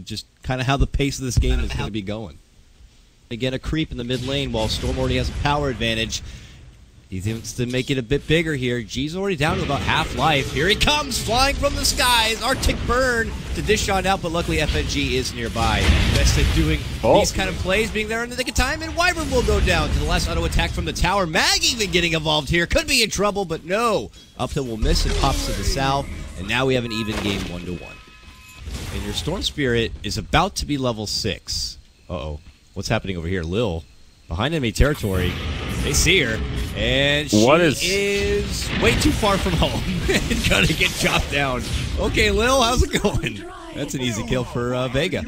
just kind of how the pace of this game is going to be going. Again, a creep in the mid lane while Storm already has a power advantage. He wants to make it a bit bigger here. G's already down to about half life. Here he comes, flying from the skies. Arctic Burn to dish on out, but luckily FNG is nearby. Best at doing these kind of plays, being there in the nick of time, and Wyvern will go down to the last auto attack from the tower. Mag even getting involved here. Could be in trouble, but no. Uphill will miss and pops to the south, and now we have an even game 1-1. And your Storm Spirit is about to be level 6. Uh-oh. What's happening over here? Lil, behind enemy territory. They see her, and she is way too far from home and gonna get chopped down. Okay, Lil, how's it going? That's an easy kill for Vega.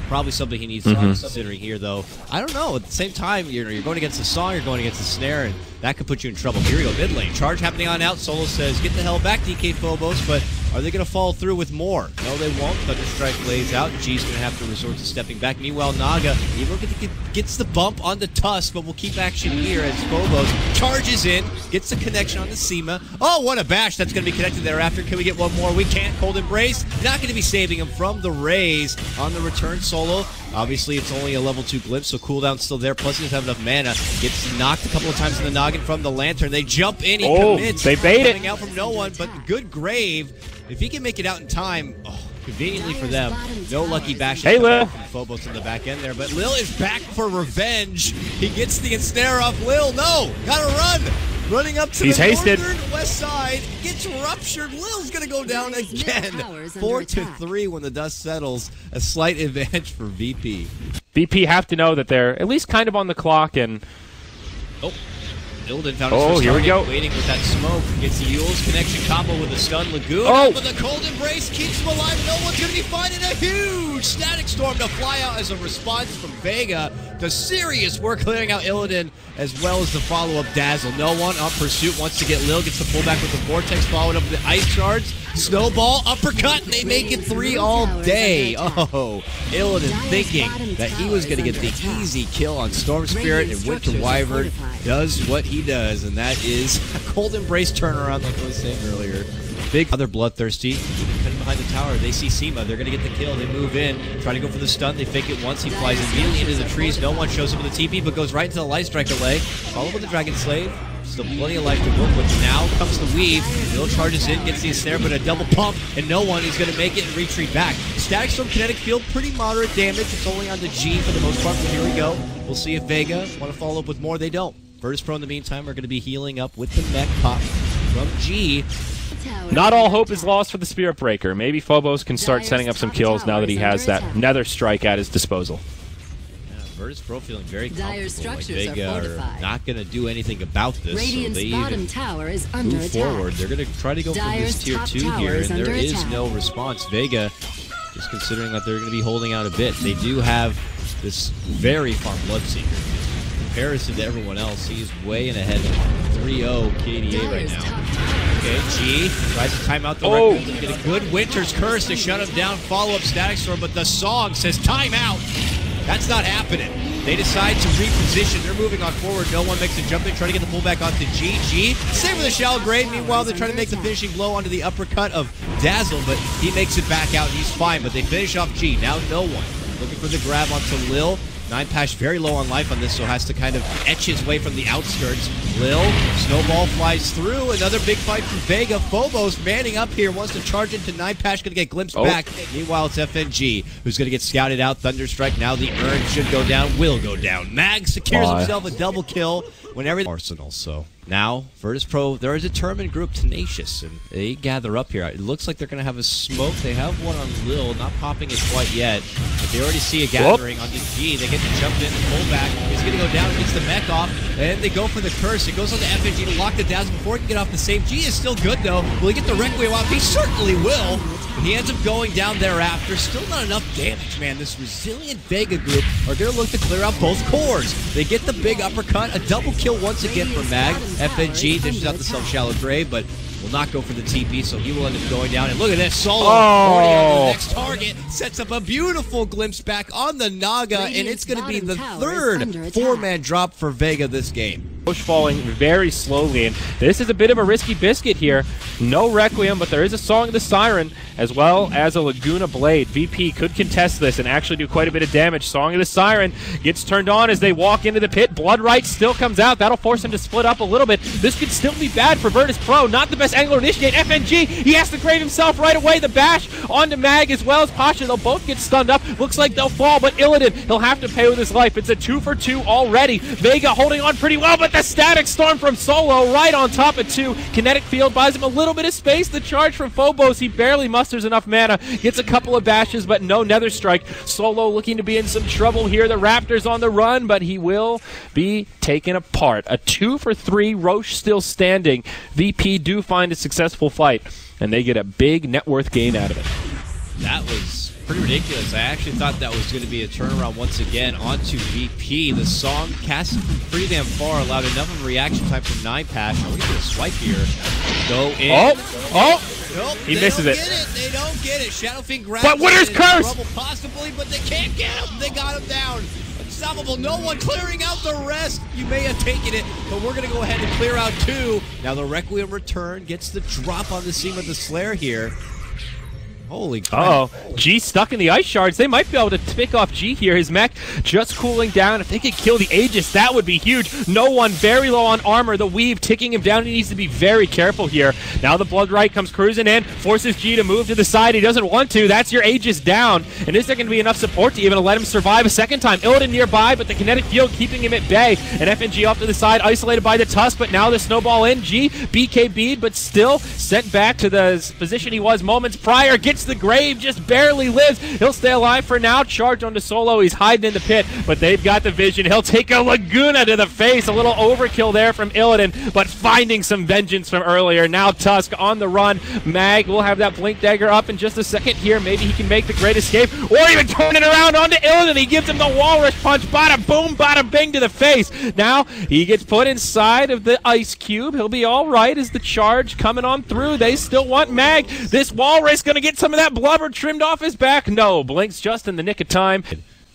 Probably something he needs to considering here, though. I don't know. At the same time, you're going against the song, you're going against the snare, and that could put you in trouble. Here we go, mid lane. Charge happening on out. Solo says, get the hell back, DK Phobos, but are they going to follow through with more? No, they won't. Thunderstrike lays out. G's going to have to resort to stepping back. Meanwhile, Naga, even gets the bump on the Tusk, but will keep action here as Phobos charges in, gets the connection on the Seema. Oh, what a bash that's going to be connected thereafter. Can we get one more? We can't. Cold Embrace, not going to be saving him from the raise on the return. Solo. Obviously, it's only a level 2 glimpse, so cooldown's still there. Plus, he doesn't have enough mana. Gets knocked a couple of times in the noggin from the Lantern. They jump in. He commits. They bait it. Out from no one, but good grave. If he can make it out in time, conveniently for them, no lucky bash from Phobos in the back end there. But Lil is back for revenge. He gets the ensnare off Lil. No, gotta run. Running up to the northern west side, gets ruptured. Lil's going to go down again. 4-3 when the dust settles. A slight advantage for VP. VP have to know that they're at least kind of on the clock and... Illidan found his here we go. Waiting with that smoke. Gets the Yule's connection combo with the stun. Lagoon, but the Cold Embrace keeps him alive. No one's going to be finding a huge Static Storm to fly out as a response from Vega. The serious work clearing out Illidan, as well as the follow-up Dazzle. No one on pursuit wants to get Lil. Gets the pullback with the Vortex, followed up with the Ice Shards. Snowball, uppercut, and they make it 3 all day. Oh, Illidan thinking that he was going to get the easy kill on Storm Spirit, and Winter Wyvern does what he does, and that is a Cold Embrace turnaround like I was saying earlier. Big other bloodthirsty, cutting behind the tower. They see Seema. They're going to get the kill. They move in, try to go for the stun. They fake it once. He flies immediately into the trees. No one shows up with the TP, but goes right into the Light Striker leg. Follow with the Dragon Slave. Still plenty of life to work with. Now comes the weave. Lil charges in, gets the snare, but a double pump, and no one is going to make it and retreat back. Static Storm Kinetic Field, pretty moderate damage. It's only on the G for the most part, but here we go. We'll see if Vega want to follow up with more. They don't. Virtus.Pro in the meantime are going to be healing up with the mech pop from G. Not all hope is lost for the Spirit Breaker. Maybe Phobos can start setting up some kills now that he has that Nether Strike at his disposal. Virtus.Pro feeling very comfortable. Like Vega are not going to do anything about this, so they even move forward. They're going to try to go for this tier 2 here, and there is no response. Vega, just considering that they're going to be holding out a bit. They do have this very farm Bloodseeker. In comparison to everyone else, he's way in ahead of 3-0 KDA right now. Okay, G tries to time out the record to get a good Winter's Curse to shut him down. Follow-up Static Storm, but the song says timeout. That's not happening. They decide to reposition. They're moving on forward. No one makes a jump. They try to get the pullback onto G. G, save with a shallow grave. Meanwhile, they're trying to make the finishing blow onto the uppercut of Dazzle, but he makes it back out. He's fine, but they finish off G. Now no one. Looking for the grab onto Lil. 9Pash very low on life on this, so has to kind of etch his way from the outskirts. Lil, Snowball flies through. Another big fight from Vega. Phobos manning up here, wants to charge into 9Pash, going to get glimpsed back. Meanwhile, it's FNG, who's going to get scouted out. Thunderstrike, now the urn should go down, will go down. Mag secures himself a double kill when everything Arsenal, so... Now, Virtus.Pro, they're a determined group, tenacious, and they gather up here. It looks like they're going to have a smoke. They have one on Lil, not popping it quite yet, but they already see a gathering on the G. They get to jump in, pull back. He's going to go down, gets the mech off, and they go for the curse. It goes on to FNG to lock the Dazzle before he can get off the save. G is still good, though. Will he get the Requiem off? He certainly will. But he ends up going down thereafter. Still not enough damage, man. This resilient Vega group are going to look to clear out both cores. They get the big uppercut, a double kill once again from Mag. FNG dishes out the self-shallow grave, but will not go for the TP, so he will end up going down. And look at this, Solo already on the next target, sets up a beautiful glimpse back on the Naga, and it's going to be the third 4-man drop for Vega this game. Push falling very slowly, and this is a bit of a risky biscuit here. No Requiem, but there is a Song of the Siren, as well as a Laguna Blade. VP could contest this and actually do quite a bit of damage. Song of the Siren gets turned on as they walk into the pit. Bloodright still comes out. That'll force him to split up a little bit. This could still be bad for Virtus.Pro. Not the best angle to initiate. FNG, he has to grave himself right away. The bash onto Mag as well as Pasha. They'll both get stunned up. Looks like they'll fall, but Illidan, he'll have to pay with his life. It's a 2 for 2 already. Vega holding on pretty well, but the Static Storm from Solo right on top of 2. Kinetic Field buys him a little bit of space. The charge from Phobos, he barely musters enough mana. Gets a couple of bashes, but no Nether Strike. Solo looking to be in some trouble here. The Raptor's on the run, but he will be taken apart. A 2 for 3. Roche still standing. VP do find a successful fight, and they get a big net worth gain out of it. That was pretty ridiculous. I actually thought that was going to be a turnaround once again onto VP. The Song casted from pretty damn far, allowed enough of a reaction time from 9 Passion. We're going to get a swipe here. Go in. Nope, he misses it. They don't get it. Shadow Fiend grabs but Winter's Curse! Possibly, but they can't get him. They got him down. Unstoppable. No one clearing out the rest. You may have taken it, but we're going to go ahead and clear out 2. Now the Requiem return gets the drop on the scene with the Slayer here. Holy crap. G stuck in the ice shards. They might be able to pick off G here. His mech just cooling down. If they could kill the Aegis, that would be huge. No one, very low on armor. The Weave ticking him down. He needs to be very careful here. Now the Bloodright comes cruising in, forces G to move to the side. He doesn't want to. That's your Aegis down. And is there going to be enough support to even let him survive a second time? Illidan nearby, but the Kinetic Field keeping him at bay. And FNG off to the side, isolated by the Tusk, but now the Snowball in. G, BKB'd, but still sent back to the position he was moments prior. Gets the grave, just barely lives. He'll stay alive for now. Charge onto Solo. He's hiding in the pit, but they've got the vision. He'll take a Laguna to the face. A little overkill there from Illidan, but finding some vengeance from earlier. Now Tusk on the run. Mag will have that Blink Dagger up in just a second here. Maybe he can make the great escape, or even turn it around onto Illidan. He gives him the Walrus Punch. Bada boom, bada bing to the face. Now he gets put inside of the Ice Cube. He'll be all right as the charge coming on through. They still want Mag. This Walrus going to get some of that blubber trimmed off his back. No, Blinks just in the nick of time.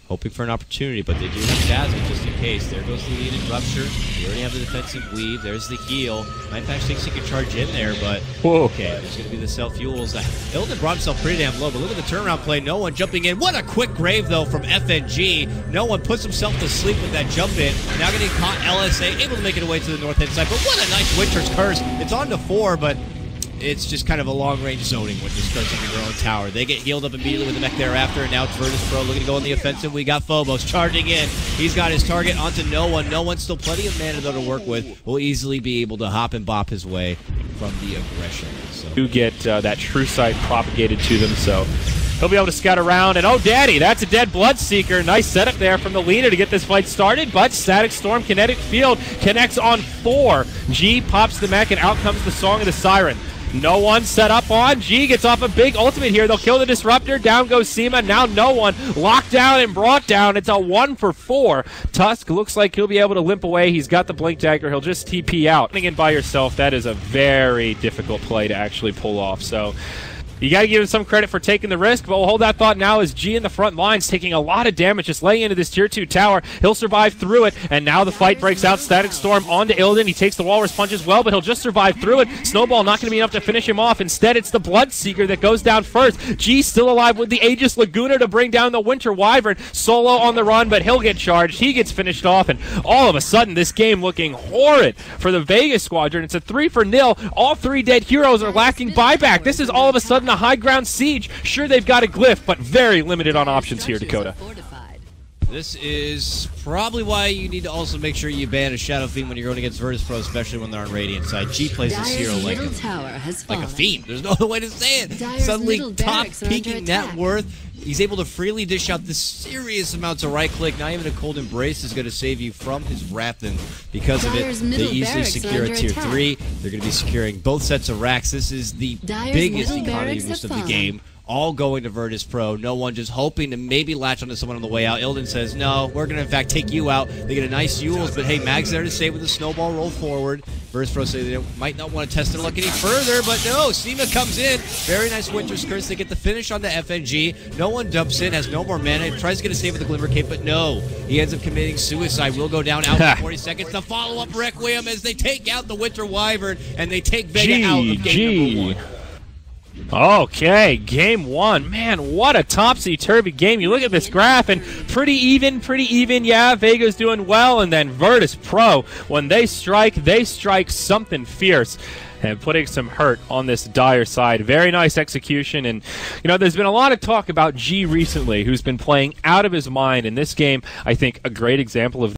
Hoping for an opportunity, but they do have Dazzle just in case. There goes the lead in Rupture. They already have the defensive Weave. There's the heal. 9 Patch thinks he can charge in there, but okay, there's going to be the self-fuels. Illidan brought himself pretty damn low, but look at the turnaround play. No one jumping in. What a quick grave, though, from FNG. No one puts himself to sleep with that jump in. Now getting caught LSA, able to make it away to the north-hand side, but what a nice Winter's Curse. It's on to 4, but it's just kind of a long-range zoning when you're cursing your own tower. They get healed up immediately with the mech thereafter, and now it's Virtus.Pro looking to go on the offensive. We got Phobos charging in. He's got his target onto no one. No one, still plenty of mana, though, to work with. Will easily be able to hop and bop his way from the aggression. So do get that True Sight propagated to them, so he'll be able to scout around. And oh, daddy, that's a dead Bloodseeker. Nice setup there from the leader to get this fight started, but Static Storm, Kinetic Field connects on 4. G pops the mech, and out comes the Song of the Siren. No one set up on. G gets off a big ultimate here. They'll kill the Disruptor. Down goes Seema. Now no one. Locked down and brought down. It's a 1 for 4. Tusk looks like he'll be able to limp away. He's got the Blink Dagger. He'll just TP out. Running in by yourself, that is a very difficult play to actually pull off. So you got to give him some credit for taking the risk, but we'll hold that thought now as G in the front lines taking a lot of damage, just laying into this Tier 2 tower. He'll survive through it, and now the fight breaks out. Static Storm onto Illidan. He takes the Walrus Punch as well, but he'll just survive through it. Snowball not going to be enough to finish him off. Instead, it's the Bloodseeker that goes down first. G still alive with the Aegis Laguna to bring down the Winter Wyvern. Solo on the run, but he'll get charged. He gets finished off, and all of a sudden, this game looking horrid for the Vega Squadron. It's a 3-0. All 3 dead heroes are lacking buyback. This is all of a sudden a high ground siege. Sure, they've got a glyph, but very limited on options here, Dakota. This is probably why you need to also make sure you ban a Shadow Fiend when you're going against Virtus.Pro, especially when they're on Radiant side. G plays this hero like a fiend. There's no other way to say it. Suddenly top peaking net worth. He's able to freely dish out the serious amounts of right-click. Not even a Cold Embrace is going to save you from his wrath, and because of it, they easily secure a Tier 3. They're going to be securing both sets of racks. This is the biggest economy boost of the game. all going to Virtus.Pro. No one just hoping to maybe latch onto someone on the way out. Ilden says, no, we're going to, in fact, take you out. They get a nice Yules, but hey, Mag's there to save with a snowball roll forward. Virtus.Pro say they might not want to test their luck any further, but no, Seema comes in. Very nice Winter's Curse. They get the finish on the FNG. No one dumps in, has no more mana. Tries to get a save with the Glimmer Cape, but no. He ends up committing suicide. Will go down out for 40 seconds. The follow-up Requiem as they take out the Winter Wyvern, and they take Vega out of game number 1. Okay, game 1. Man, what a topsy-turvy game. You look at this graph, and pretty even. Yeah, Vega's doing well, and then Virtus.Pro, when they strike something fierce and putting some hurt on this Dire side. Very nice execution, and you know, there's been a lot of talk about G recently, who's been playing out of his mind in this game. I think a great example of